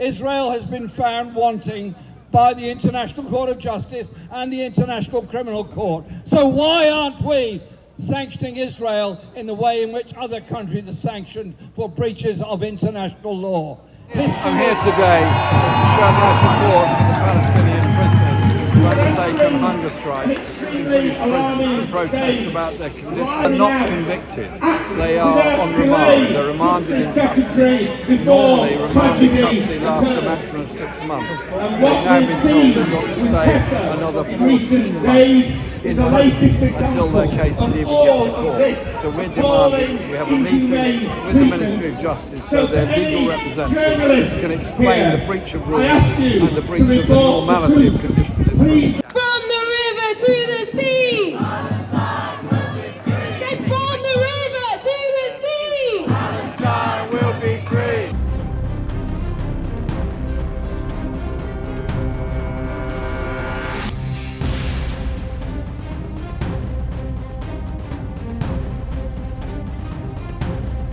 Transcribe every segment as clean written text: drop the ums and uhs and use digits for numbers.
Israel has been found wanting by the International Court of Justice and the International Criminal Court. So why aren't we sanctioning Israel in the way in which other countries are sanctioned for breaches of international law? I'm here today to show my support for the Palestinian prisoners who undertake a hunger strike in British prisons to protest about their condition. They're not convicted. They are on remand. They're remanded in custody. Normally, remanded custody lasts a maximum of 6 months. They've now been told they've got to stay another 14 months in until their case is even get to court. So we're demanding, we have a meeting with the Ministry of Justice so their legal representatives can explain the breach of rules and the breach of the normality of conditions in prison. From the river to the sea! Said from the river to the sea! Palestine will be free!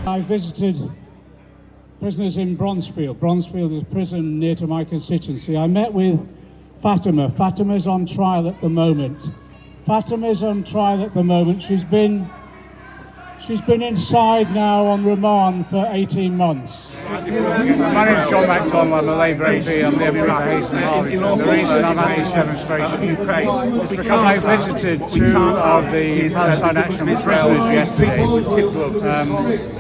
I visited prisoners in Bronzefield. Bronzefield is a prison near to my constituency. I met with Fatima. Fatima's on trial at the moment. She's been inside now on remand for 18 months. My name is John McDonnell, I'm a Labour MP, I'm the MP for Hayes and The reason I'm at this demonstration is because I visited two of the Palestine Action prisoners yesterday.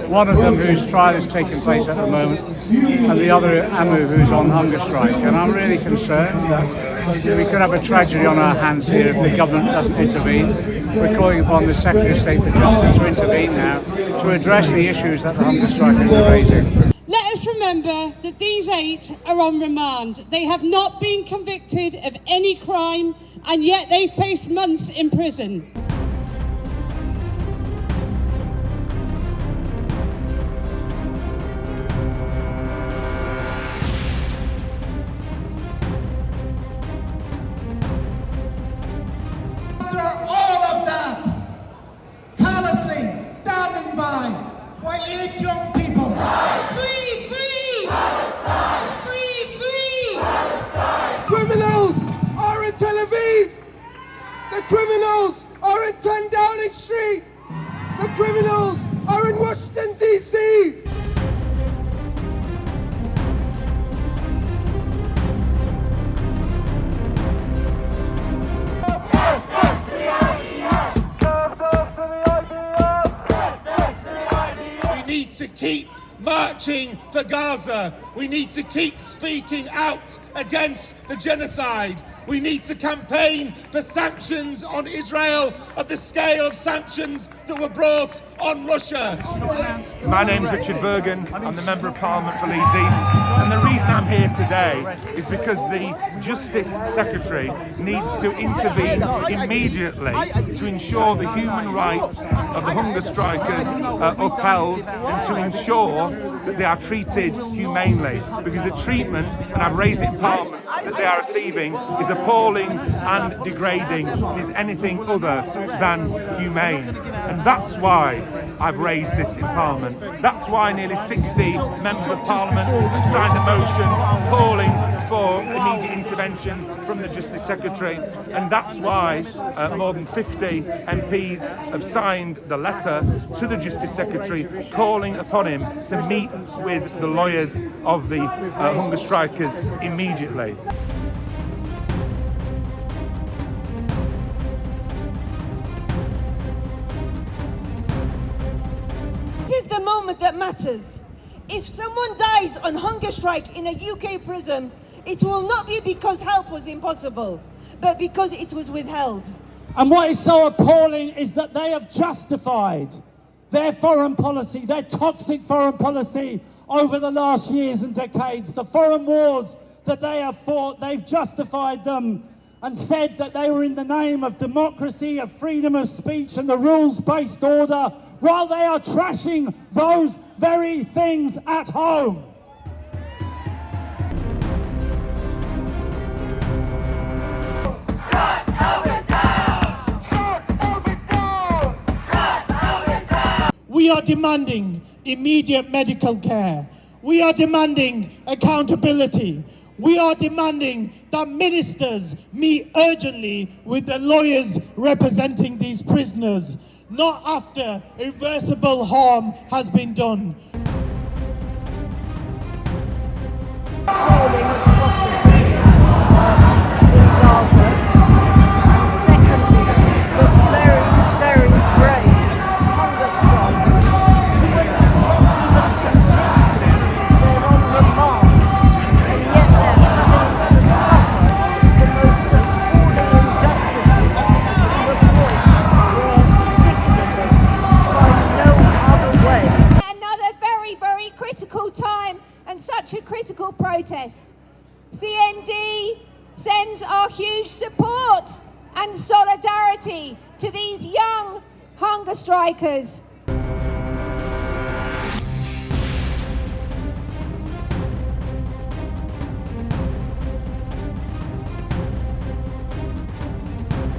One of them whose trial is taking place at the moment, and the other, Amu, who's on hunger strike. And I'm really concerned that we could have a tragedy on our hands here if the government doesn't intervene. We're calling upon the Secretary of State for Justice to intervene now to address the issues that the hunger strikers are raising. Let us remember that these 8 are on remand. They have not been convicted of any crime, and yet they face months in prison. After all of that, callously standing by while 8 young people Free, free! Palestine! Free, free! Palestine! criminals are in Tel Aviv. The criminals are in 10 Downing Street. The criminals are in Washington, D.C. We need to keep marching for Gaza. We need to keep speaking out against the genocide. We need to campaign for sanctions on Israel of the scale of sanctions that were brought on Russia. My name's Richard Bergen, I'm the Member of Parliament for Leeds East, and the reason I'm here today is because the Justice Secretary needs to intervene immediately to ensure the human rights of the hunger strikers are upheld and to ensure that they are treated humanely, because the treatment, and I've raised it in Parliament, that they are receiving is appalling and degrading, is anything other than humane. And that's why I've raised this in Parliament. That's why nearly 60 members of Parliament have signed a motion calling for immediate intervention from the Justice Secretary, and that's why more than 50 MPs have signed the letter to the Justice Secretary calling upon him to meet with the lawyers of the hunger strikers immediately. This is the moment that matters. If someone dies on hunger strike in a UK prison, it will not be because help was impossible, but because it was withheld. And what is so appalling is that they have justified their foreign policy, their toxic foreign policy over the last years and decades. The foreign wars that they have fought, they've justified them and said that they were in the name of democracy, of freedom of speech and the rules-based order, while they are trashing those very things at home. We are demanding immediate medical care. We are demanding accountability. We are demanding that ministers meet urgently with the lawyers representing these prisoners, not after irreversible harm has been done. Appalling atrocities in Gaza, and secondly, the very, very brave hunger strikers who are not even convicted. They're on remand, and yet they're having to suffer the most appalling injustices to the point where 6 of them find no other way. Another very, very critical time and such a critical protest. CND sends our huge support and solidarity to these young hunger strikers.